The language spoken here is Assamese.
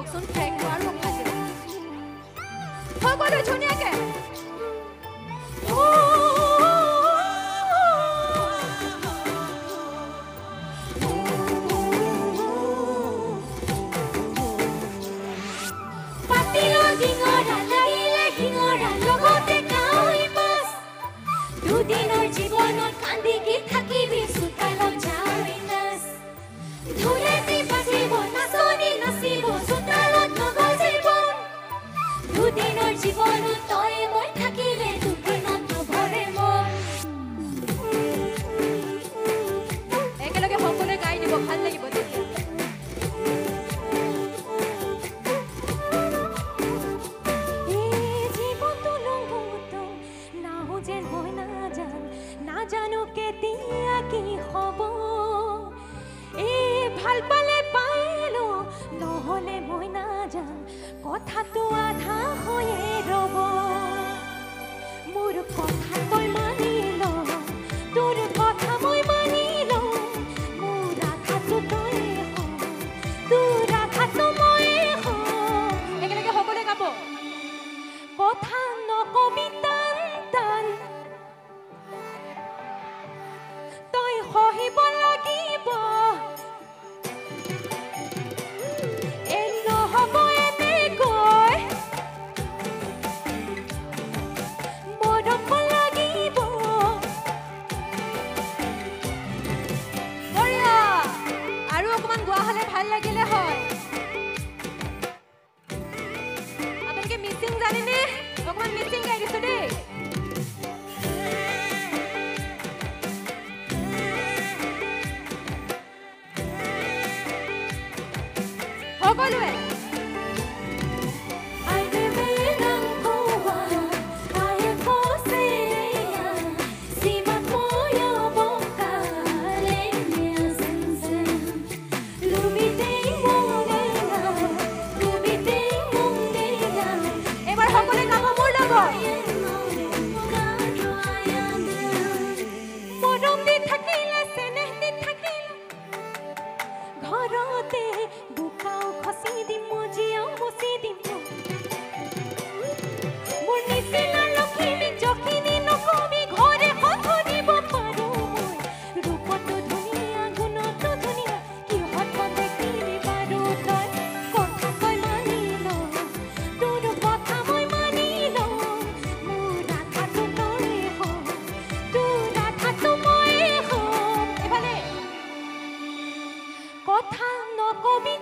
দিয়কচোন ট্ৰেকটো আৰু ভাজিব সকলোৱে ধুনীয়াকে দুদিনৰ জীৱনত কান্দি কি থাকিবি চোতালত যাওঁই নাচ ধুলেতি বাজিব নাচনি নাচিব চোতালত নগজিব দুদিনৰ জীৱনত তই মই থাকিলে দুদিনত নভৰে মন একেলগে সকলোৱে গাই দিব ভাল লাগিব তেতিয়া জানো কেতিয়া কি হ'ব এই ভাল পালে পাইলো নহ'লে মই নাজান কথাটো আধা হৈয়ে ৰ'ব মোৰ কথা তই মানি ল তোৰ কথা মই মানি ল মোৰ আধাটো তই তোৰ আধাটো মই একেলগে সকলোৱে গাব কথা নকবি টান টান তই সহিব লাগিব এ নহ'ব এনেকৈ মৰম লাগিব বঢ়িয়া আৰু অকমান গোৱা হ'লে ভাল লাগিলে হয় আপোনালোকে মিচিং জানেনে অকমান মিচিং গাই দিছো দেই সকলোৱে এবাৰ সকলোৱে গাব মোৰ লগত মৰম দি থাকিলে চেনেহ দি থাকিলে ঘৰতে বোকাও খচি দিম মজিয়াও মচি দিম মোৰ নিচিনা লক্ষ্মী যখিনি নকবি ঘৰে কথা দিব পাৰো মই ৰূপতো ধুনীয়া গুণতো ধুনীয়া কিহত দেখিলি বাৰু তই কথা তই মানি ল তোৰ কথা মই মানি ল মোৰ আধাটো তই তোৰ আধাটো মই এফালে কথা নকবি